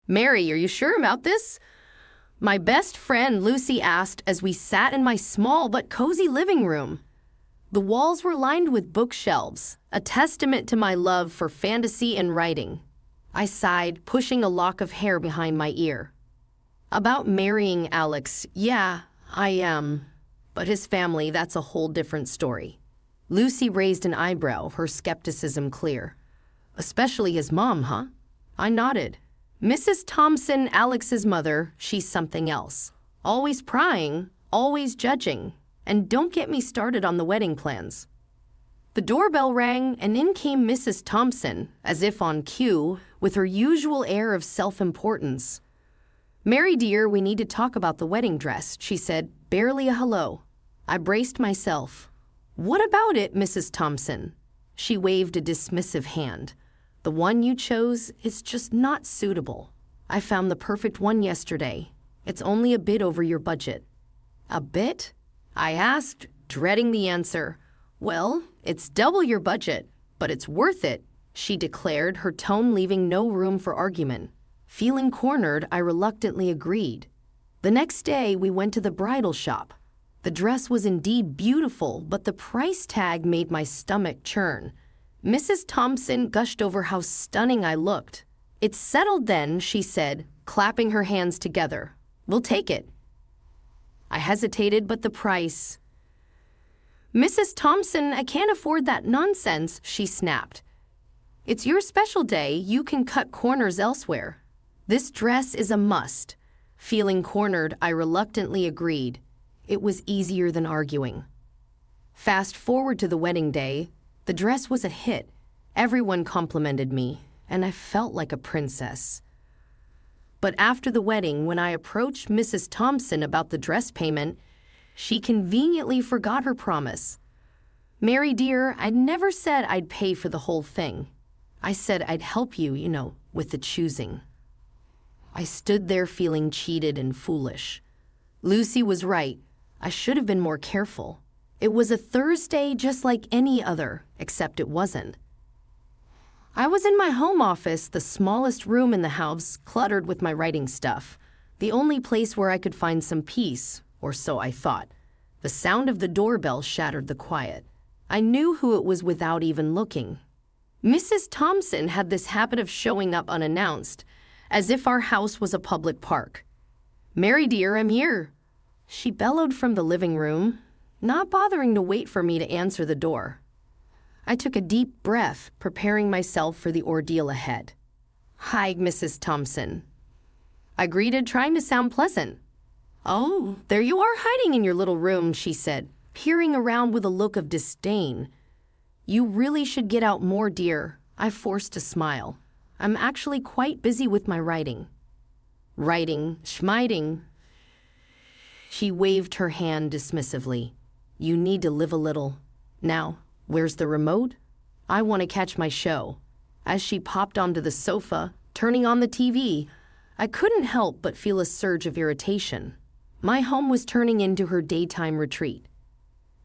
Mary, are you sure about this? My best friend Lucy asked as we sat in my small but cozy living room. The walls were lined with bookshelves, a testament to my love for fantasy and writing. I sighed, pushing a lock of hair behind my ear. About marrying Alex, yeah, I am. But his family, that's a whole different story. Lucy raised an eyebrow, her skepticism clear. Especially his mom, huh? I nodded. Mrs. Thompson, Alex's mother, she's something else. Always prying, always judging. And don't get me started on the wedding plans. The doorbell rang, and in came Mrs. Thompson, as if on cue, with her usual air of self-importance. Mary dear, we need to talk about the wedding dress, she said, barely a hello. I braced myself. What about it, Mrs. Thompson? She waved a dismissive hand. The one you chose is just not suitable. I found the perfect one yesterday. It's only a bit over your budget. A bit? I asked, dreading the answer. Well, it's double your budget, but it's worth it, she declared, her tone leaving no room for argument. Feeling cornered, I reluctantly agreed. The next day, we went to the bridal shop. The dress was indeed beautiful, but the price tag made my stomach churn. Mrs. Thompson gushed over how stunning I looked. It's settled then, she said, clapping her hands together. We'll take it. I hesitated, but the price. Mrs. Thompson, I can't afford that nonsense, she snapped. It's your special day, you can cut corners elsewhere. This dress is a must. Feeling cornered, I reluctantly agreed. It was easier than arguing. Fast forward to the wedding day. The dress was a hit. Everyone complimented me, and I felt like a princess. But after the wedding, when I approached Mrs. Thompson about the dress payment, she conveniently forgot her promise. Mary dear, I'd never said I'd pay for the whole thing. I said I'd help you, with the choosing. I stood there feeling cheated and foolish. Lucy was right. I should have been more careful. It was a Thursday just like any other, except it wasn't. I was in my home office, the smallest room in the house, cluttered with my writing stuff. The only place where I could find some peace, or so I thought. The sound of the doorbell shattered the quiet. I knew who it was without even looking. Mrs. Thompson had this habit of showing up unannounced, as if our house was a public park. Mary dear, I'm here. She bellowed from the living room, not bothering to wait for me to answer the door. I took a deep breath, preparing myself for the ordeal ahead. Hi, Mrs. Thompson. I greeted, trying to sound pleasant. Oh, there you are hiding in your little room, she said, peering around with a look of disdain. You really should get out more, dear. I forced a smile. I'm actually quite busy with my writing. Writing, schmiting. She waved her hand dismissively. You need to live a little. Now, where's the remote? I want to catch my show. As she popped onto the sofa, turning on the TV, I couldn't help but feel a surge of irritation. My home was turning into her daytime retreat.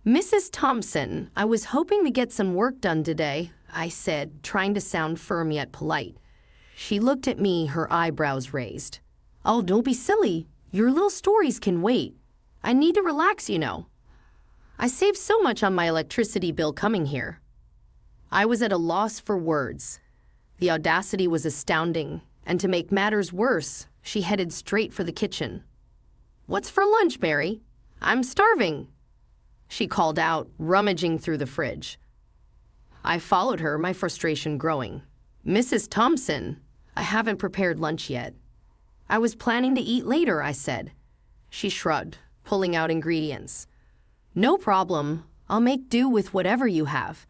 Mrs. Thompson, I was hoping to get some work done today, I said, trying to sound firm yet polite. She looked at me, her eyebrows raised. Oh, don't be silly. Your little stories can wait. I need to relax, I saved so much on my electricity bill coming here. I was at a loss for words. The audacity was astounding, and to make matters worse, she headed straight for the kitchen. What's for lunch, Mary? I'm starving, she called out, rummaging through the fridge. I followed her, my frustration growing. Mrs. Thompson, I haven't prepared lunch yet. I was planning to eat later, I said. She shrugged, pulling out ingredients. No problem. I'll make do with whatever you have.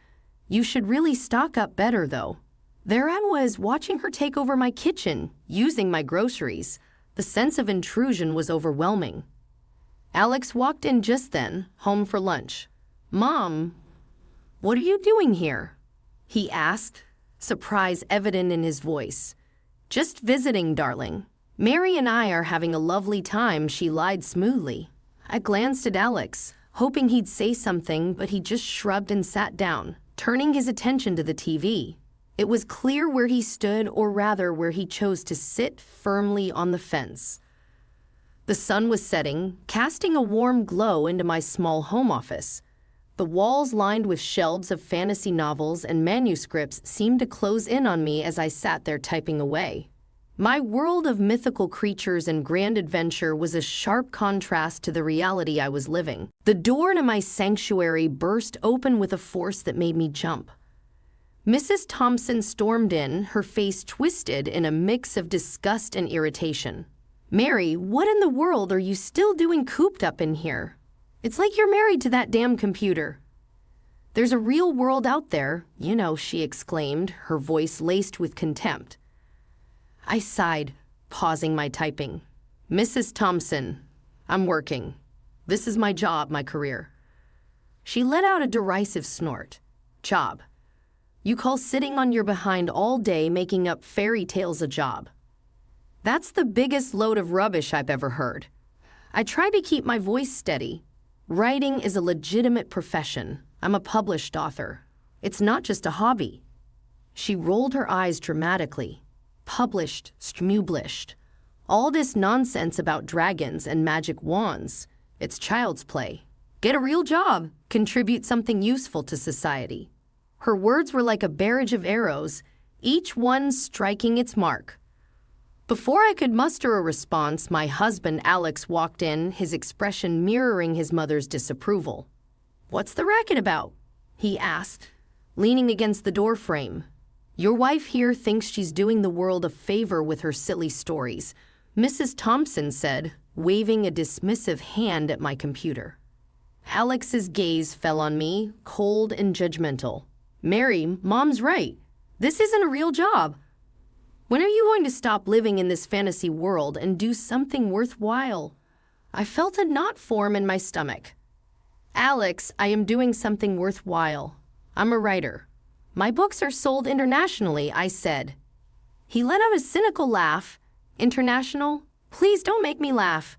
You should really stock up better, though. There I was, watching her take over my kitchen, using my groceries. The sense of intrusion was overwhelming. Alex walked in just then, home for lunch. Mom, what are you doing here? He asked, surprise evident in his voice. Just visiting, darling. Mary and I are having a lovely time, she lied smoothly. I glanced at Alex, hoping he'd say something, but he just shrugged and sat down, turning his attention to the TV. It was clear where he stood, or rather where he chose to sit firmly on the fence. The sun was setting, casting a warm glow into my small home office. The walls lined with shelves of fantasy novels and manuscripts seemed to close in on me as I sat there typing away. My world of mythical creatures and grand adventure was a sharp contrast to the reality I was living. The door to my sanctuary burst open with a force that made me jump. Mrs. Thompson stormed in, her face twisted in a mix of disgust and irritation. "Mary, what in the world are you still doing cooped up in here? It's like you're married to that damn computer." "There's a real world out there, you know," she exclaimed, her voice laced with contempt. I sighed, pausing my typing. "Mrs. Thompson, I'm working. This is my job, my career." She let out a derisive snort. "Job? You call sitting on your behind all day making up fairy tales a job? That's the biggest load of rubbish I've ever heard." I tried to keep my voice steady. Writing is a legitimate profession. I'm a published author. It's not just a hobby. She rolled her eyes dramatically. "Published, smublished. All this nonsense about dragons and magic wands. It's child's play. Get a real job. Contribute something useful to society." Her words were like a barrage of arrows, each one striking its mark. Before I could muster a response, my husband, Alex, walked in, his expression mirroring his mother's disapproval. "What's the racket about?" he asked, leaning against the doorframe. "Your wife here thinks she's doing the world a favor with her silly stories," Mrs. Thompson said, waving a dismissive hand at my computer. Alex's gaze fell on me, cold and judgmental. "Mary, Mom's right. This isn't a real job. When are you going to stop living in this fantasy world and do something worthwhile?" I felt a knot form in my stomach. "Alex, I am doing something worthwhile. I'm a writer. My books are sold internationally," I said. He let out a cynical laugh. "International? Please don't make me laugh.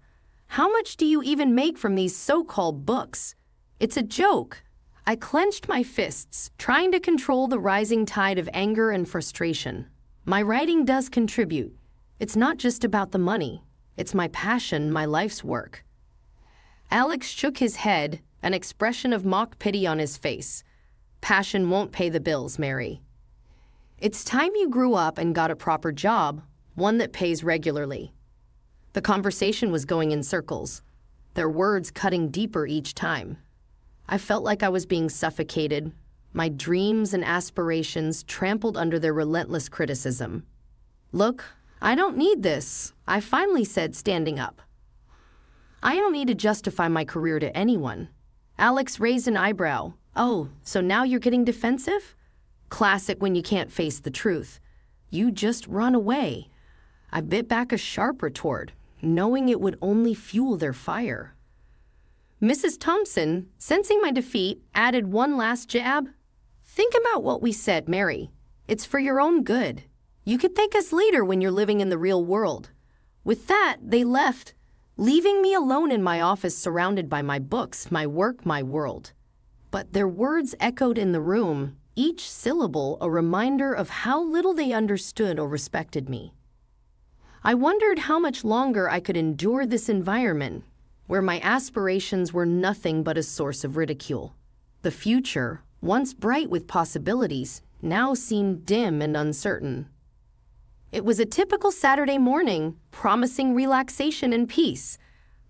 How much do you even make from these so-called books? It's a joke." I clenched my fists, trying to control the rising tide of anger and frustration. My writing does contribute. It's not just about the money. It's my passion, my life's work. Alex shook his head, an expression of mock pity on his face. "Passion won't pay the bills, Mary. It's time you grew up and got a proper job, one that pays regularly." The conversation was going in circles, their words cutting deeper each time. I felt like I was being suffocated, my dreams and aspirations trampled under their relentless criticism. "Look, I don't need this," I finally said, standing up. "I don't need to justify my career to anyone." Alex raised an eyebrow. "Oh, so now you're getting defensive? Classic when you can't face the truth. You just run away." I bit back a sharp retort, knowing it would only fuel their fire. Mrs. Thompson, sensing my defeat, added one last jab. "Think about what we said, Mary. It's for your own good. You could thank us later when you're living in the real world." With that, they left, leaving me alone in my office surrounded by my books, my work, my world. But their words echoed in the room, each syllable a reminder of how little they understood or respected me. I wondered how much longer I could endure this environment, where my aspirations were nothing but a source of ridicule. The future, once bright with possibilities, now seemed dim and uncertain. It was a typical Saturday morning, promising relaxation and peace.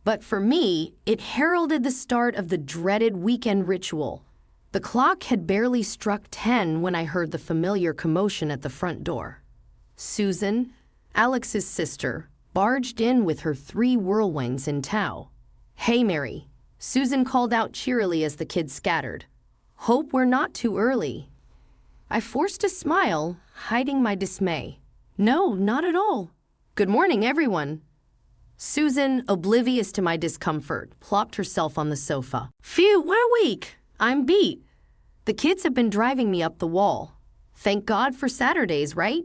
But for me, it heralded the start of the dreaded weekend ritual. The clock had barely struck 10 when I heard the familiar commotion at the front door. Susan, Alex's sister, barged in with her 3 whirlwinds in tow. "Hey, Mary," Susan called out cheerily as the kids scattered. "Hope we're not too early." I forced a smile, hiding my dismay. "No, not at all. Good morning, everyone." Susan, oblivious to my discomfort, plopped herself on the sofa. "Phew, what a week! I'm beat. The kids have been driving me up the wall. Thank God for Saturdays, right?"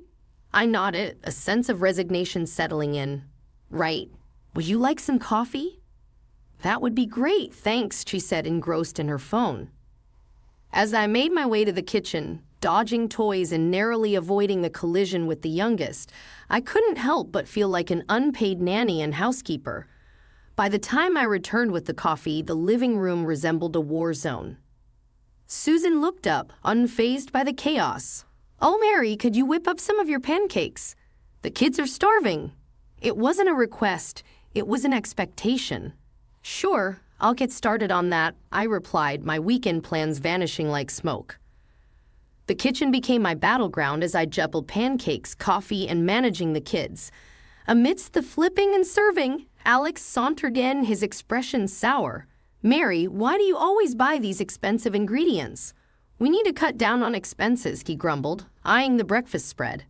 I nodded, a sense of resignation settling in. "Right. Would you like some coffee?" "That would be great, thanks," she said, engrossed in her phone. As I made my way to the kitchen, dodging toys and narrowly avoiding the collision with the youngest, I couldn't help but feel like an unpaid nanny and housekeeper. By the time I returned with the coffee, the living room resembled a war zone. Susan looked up, unfazed by the chaos. "Oh, Mary, could you whip up some of your pancakes? The kids are starving." It wasn't a request, it was an expectation. "Sure, I'll get started on that," I replied, my weekend plans vanishing like smoke. The kitchen became my battleground as I juggled pancakes, coffee, and managing the kids. Amidst the flipping and serving, Alex sauntered in, his expression sour. "Mary, why do you always buy these expensive ingredients? We need to cut down on expenses," he grumbled, eyeing the breakfast spread.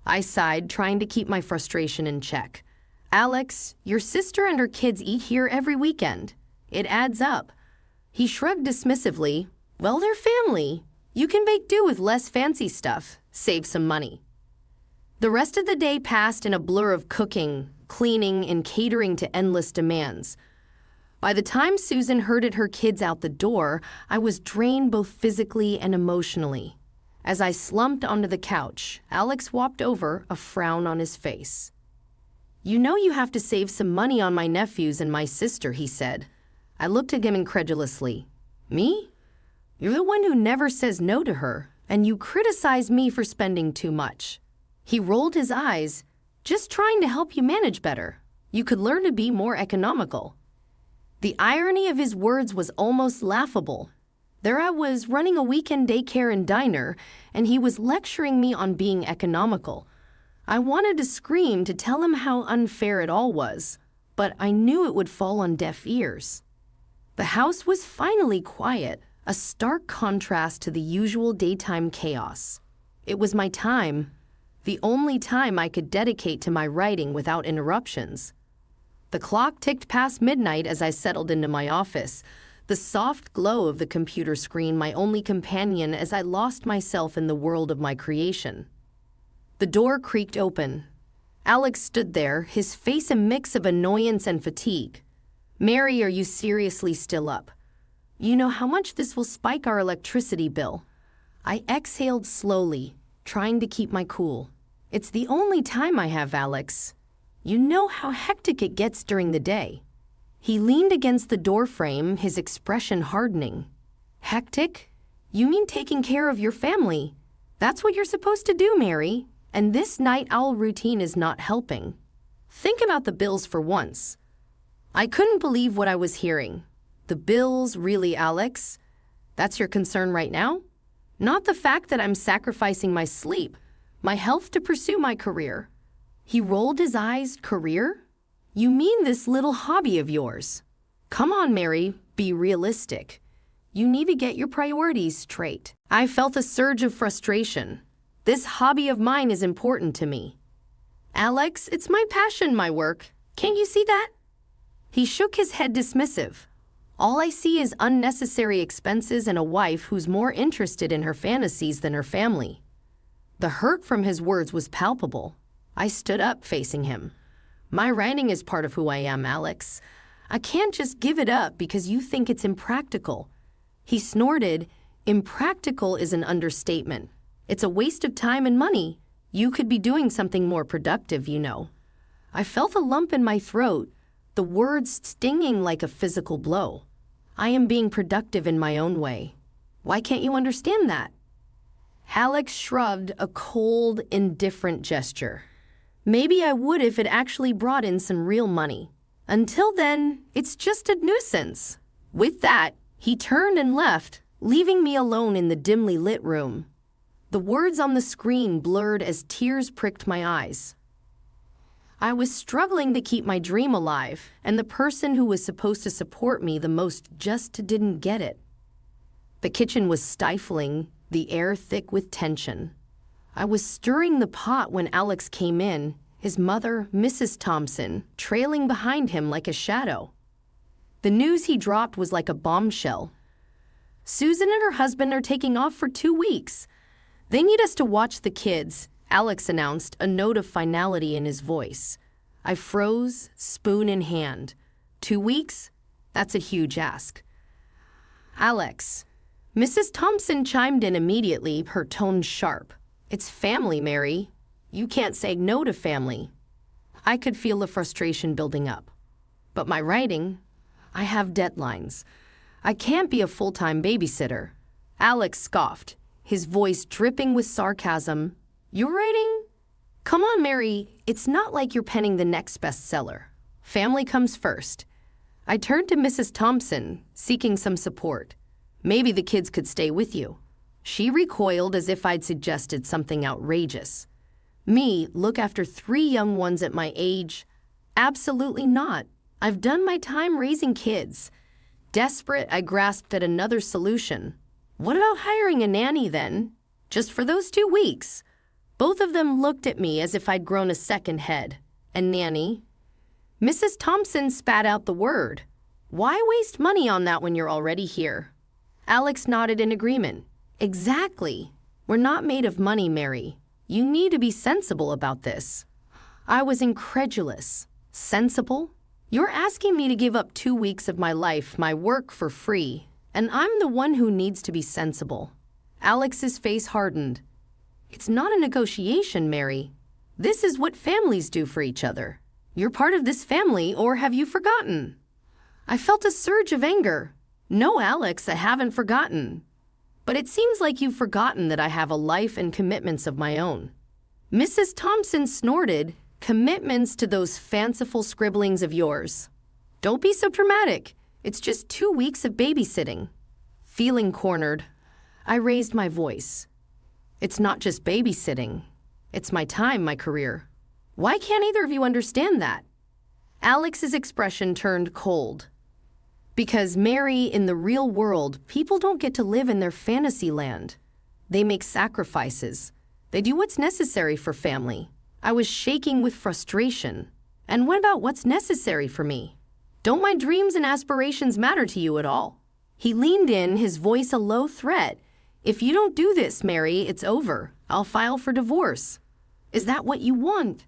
I sighed, trying to keep my frustration in check. "Alex, your sister and her kids eat here every weekend. It adds up." He shrugged dismissively. "Well, they're family. You can make do with less fancy stuff, save some money." The rest of the day passed in a blur of cooking, cleaning, and catering to endless demands. By the time Susan herded her kids out the door, I was drained both physically and emotionally. As I slumped onto the couch, Alex walked over, a frown on his face. "You know you have to save some money on my nephews and my sister," he said. I looked at him incredulously. "Me? You're the one who never says no to her, and you criticize me for spending too much." He rolled his eyes. "Just trying to help you manage better. You could learn to be more economical." The irony of his words was almost laughable. There I was, running a weekend daycare and diner, and he was lecturing me on being economical. I wanted to scream to tell him how unfair it all was, but I knew it would fall on deaf ears. The house was finally quiet, a stark contrast to the usual daytime chaos. It was my time, the only time I could dedicate to my writing without interruptions. The clock ticked past midnight as I settled into my office, the soft glow of the computer screen my only companion as I lost myself in the world of my creation. The door creaked open. Alex stood there, his face a mix of annoyance and fatigue. "Mary, are you seriously still up? You know how much this will spike our electricity bill." I exhaled slowly, trying to keep my cool. "It's the only time I have, Alex. You know how hectic it gets during the day." He leaned against the doorframe, his expression hardening. "Hectic? You mean taking care of your family? That's what you're supposed to do, Mary. And this night owl routine is not helping. Think about the bills for once." I couldn't believe what I was hearing. "The bills, really, Alex? That's your concern right now? Not the fact that I'm sacrificing my sleep, my health to pursue my career." He rolled his eyes. "Career? You mean this little hobby of yours? Come on, Mary, be realistic. You need to get your priorities straight." I felt a surge of frustration. This hobby of mine is important to me. "Alex, it's my passion, my work. Can't you see that?" He shook his head dismissive. "All I see is unnecessary expenses and a wife who's more interested in her fantasies than her family." The hurt from his words was palpable. I stood up, facing him. "My writing is part of who I am, Alex. I can't just give it up because you think it's impractical." He snorted. "Impractical is an understatement. It's a waste of time and money. You could be doing something more productive, you know." I felt a lump in my throat, the words stinging like a physical blow. "I am being productive in my own way. Why can't you understand that?" Alex shrugged, a cold, indifferent gesture. "Maybe I would if it actually brought in some real money. Until then, it's just a nuisance." With that, he turned and left, leaving me alone in the dimly lit room. The words on the screen blurred as tears pricked my eyes. I was struggling to keep my dream alive, and the person who was supposed to support me the most just didn't get it. The kitchen was stifling, the air thick with tension. I was stirring the pot when Alex came in, his mother, Mrs. Thompson, trailing behind him like a shadow. The news he dropped was like a bombshell. "Susan and her husband are taking off for 2 weeks. They need us to watch the kids," Alex announced, a note of finality in his voice. I froze, spoon in hand. 2 weeks? That's a huge ask. "Alex, Mrs. Thompson chimed in immediately, her tone sharp. It's family, Mary. You can't say no to family. I could feel the frustration building up. But my writing, I have deadlines. I can't be a full-time babysitter. Alex scoffed, his voice dripping with sarcasm. You're writing? Come on, Mary, it's not like you're penning the next bestseller. Family comes first. I turned to Mrs. Thompson, seeking some support. Maybe the kids could stay with you. She recoiled as if I'd suggested something outrageous. Me, look after 3 young ones at my age? Absolutely not. I've done my time raising kids. Desperate, I grasped at another solution. What about hiring a nanny then? Just for those 2 weeks. Both of them looked at me as if I'd grown a second head. A nanny? Mrs. Thompson spat out the word. Why waste money on that when you're already here? Alex nodded in agreement. Exactly. We're not made of money, Mary. You need to be sensible about this. I was incredulous. Sensible? You're asking me to give up 2 weeks of my life, my work for free, and I'm the one who needs to be sensible. Alex's face hardened. It's not a negotiation, Mary. This is what families do for each other. You're part of this family, or have you forgotten? I felt a surge of anger. No, Alex, I haven't forgotten. But it seems like you've forgotten that I have a life and commitments of my own. Mrs. Thompson snorted, commitments to those fanciful scribblings of yours. Don't be so dramatic. It's just 2 weeks of babysitting. Feeling cornered, I raised my voice. It's not just babysitting. It's my time, my career. Why can't either of you understand that? Alex's expression turned cold. Because, Mary, in the real world, people don't get to live in their fantasy land. They make sacrifices. They do what's necessary for family. I was shaking with frustration. And what about what's necessary for me? Don't my dreams and aspirations matter to you at all? He leaned in, his voice a low threat. If you don't do this, Mary, it's over. I'll file for divorce. Is that what you want?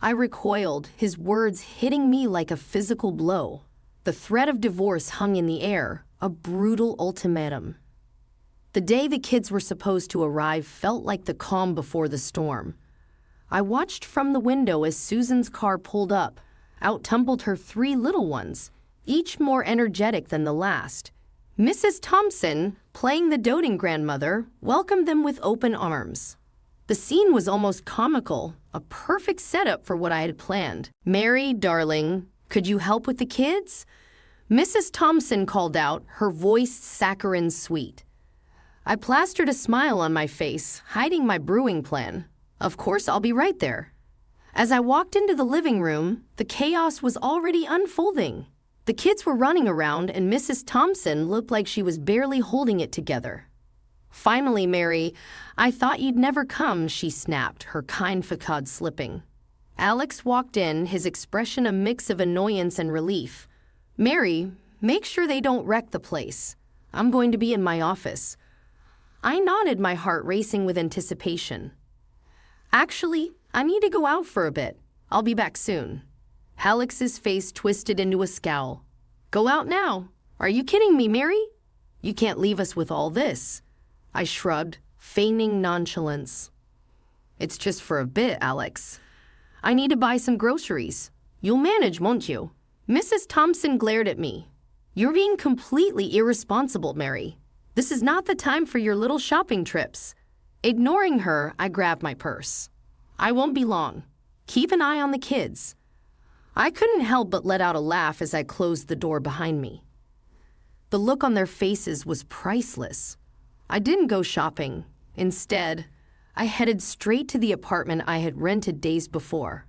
I recoiled, his words hitting me like a physical blow. The threat of divorce hung in the air, a brutal ultimatum. The day the kids were supposed to arrive felt like the calm before the storm. I watched from the window as Susan's car pulled up. Out tumbled her 3 little ones, each more energetic than the last. Mrs. Thompson, playing the doting grandmother, welcomed them with open arms. The scene was almost comical, a perfect setup for what I had planned. Mary, darling, could you help with the kids? Mrs. Thompson called out, her voice saccharine sweet. I plastered a smile on my face, hiding my brewing plan. Of course, I'll be right there. As I walked into the living room, the chaos was already unfolding. The kids were running around, and Mrs. Thompson looked like she was barely holding it together. Finally, Mary, I thought you'd never come, she snapped, her kind facade slipping. Alex walked in, his expression a mix of annoyance and relief. Mary, make sure they don't wreck the place. I'm going to be in my office. I nodded, my heart racing with anticipation. Actually, I need to go out for a bit. I'll be back soon. Alex's face twisted into a scowl. Go out now. Are you kidding me, Mary? You can't leave us with all this. I shrugged, feigning nonchalance. It's just for a bit, Alex. I need to buy some groceries. You'll manage, won't you? Mrs. Thompson glared at me. You're being completely irresponsible, Mary. This is not the time for your little shopping trips. Ignoring her, I grabbed my purse. I won't be long. Keep an eye on the kids. I couldn't help but let out a laugh as I closed the door behind me. The look on their faces was priceless. I didn't go shopping. Instead, I headed straight to the apartment I had rented days before.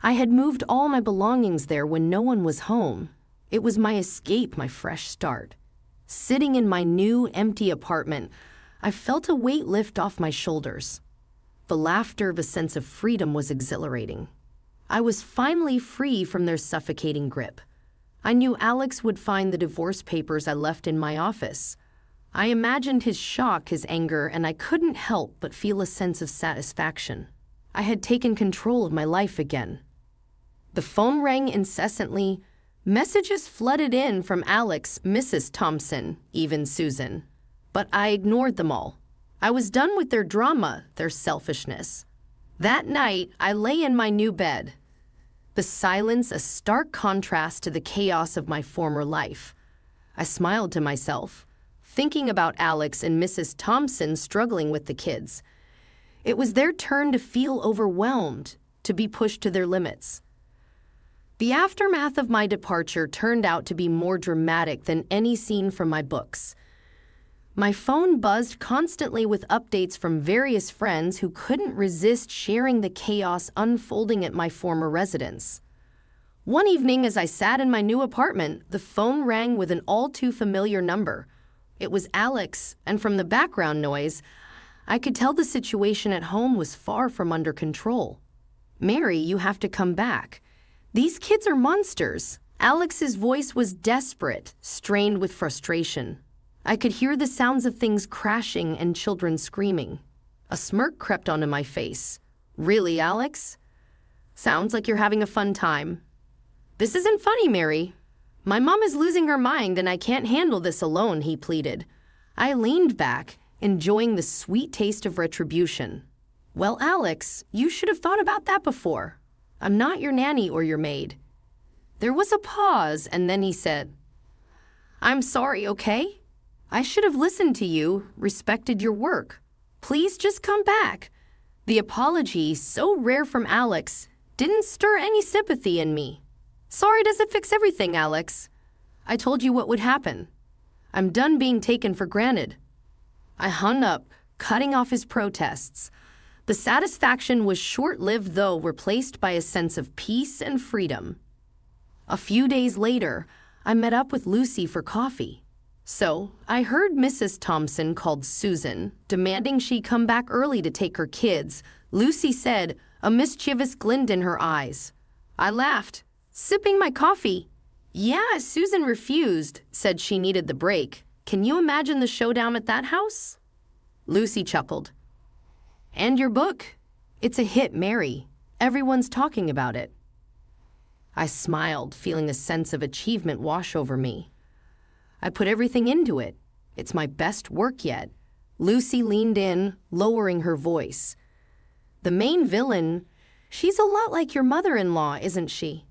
I had moved all my belongings there when no one was home. It was my escape, my fresh start. Sitting in my new, empty apartment, I felt a weight lift off my shoulders. The laughter of a sense of freedom was exhilarating. I was finally free from their suffocating grip. I knew Alex would find the divorce papers I left in my office. I imagined his shock, his anger, and I couldn't help but feel a sense of satisfaction. I had taken control of my life again. The phone rang incessantly. Messages flooded in from Alex, Mrs. Thompson, even Susan. But I ignored them all. I was done with their drama, their selfishness. That night, I lay in my new bed. The silence a stark contrast to the chaos of my former life. I smiled to myself, thinking about Alex and Mrs. Thompson struggling with the kids. It was their turn to feel overwhelmed, to be pushed to their limits. The aftermath of my departure turned out to be more dramatic than any scene from my books. My phone buzzed constantly with updates from various friends who couldn't resist sharing the chaos unfolding at my former residence. One evening, as I sat in my new apartment, the phone rang with an all-too-familiar number. It was Alex, and from the background noise, I could tell the situation at home was far from under control. "Mary, you have to come back. These kids are monsters." Alex's voice was desperate, strained with frustration. I could hear the sounds of things crashing and children screaming. A smirk crept onto my face. "Really, Alex? Sounds like you're having a fun time." "This isn't funny, Mary. My mom is losing her mind and I can't handle this alone," he pleaded. I leaned back, enjoying the sweet taste of retribution. "Well, Alex, you should have thought about that before. I'm not your nanny or your maid." There was a pause, and then he said, "I'm sorry, okay? I should have listened to you, respected your work. Please just come back." The apology, so rare from Alex, didn't stir any sympathy in me. "Sorry doesn't fix everything, Alex. I told you what would happen. I'm done being taken for granted." I hung up, cutting off his protests. The satisfaction was short-lived, though, replaced by a sense of peace and freedom. A few days later, I met up with Lucy for coffee. So, I heard Mrs. Thompson called Susan, demanding she come back early to take her kids. Lucy said, a mischievous glint in her eyes. I laughed, sipping my coffee. "Yeah, Susan refused, said she needed the break. Can you imagine the showdown at that house?" Lucy chuckled. "And your book? It's a hit, Mary. Everyone's talking about it." I smiled, feeling a sense of achievement wash over me. "I put everything into it. It's my best work yet." Lucy leaned in, lowering her voice. "The main villain, she's a lot like your mother-in-law, isn't she?"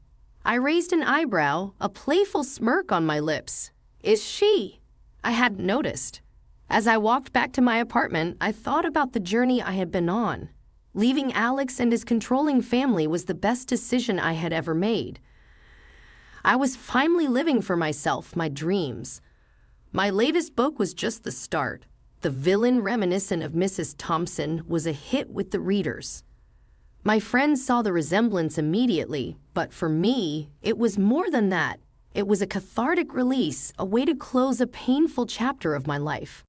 I raised an eyebrow, a playful smirk on my lips. "Is she?" I hadn't noticed. As I walked back to my apartment, I thought about the journey I had been on. Leaving Alex and his controlling family was the best decision I had ever made. I was finally living for myself, my dreams. My latest book was just the start. The villain reminiscent of Mrs. Thompson was a hit with the readers. My friends saw the resemblance immediately, but for me, it was more than that. It was a cathartic release, a way to close a painful chapter of my life.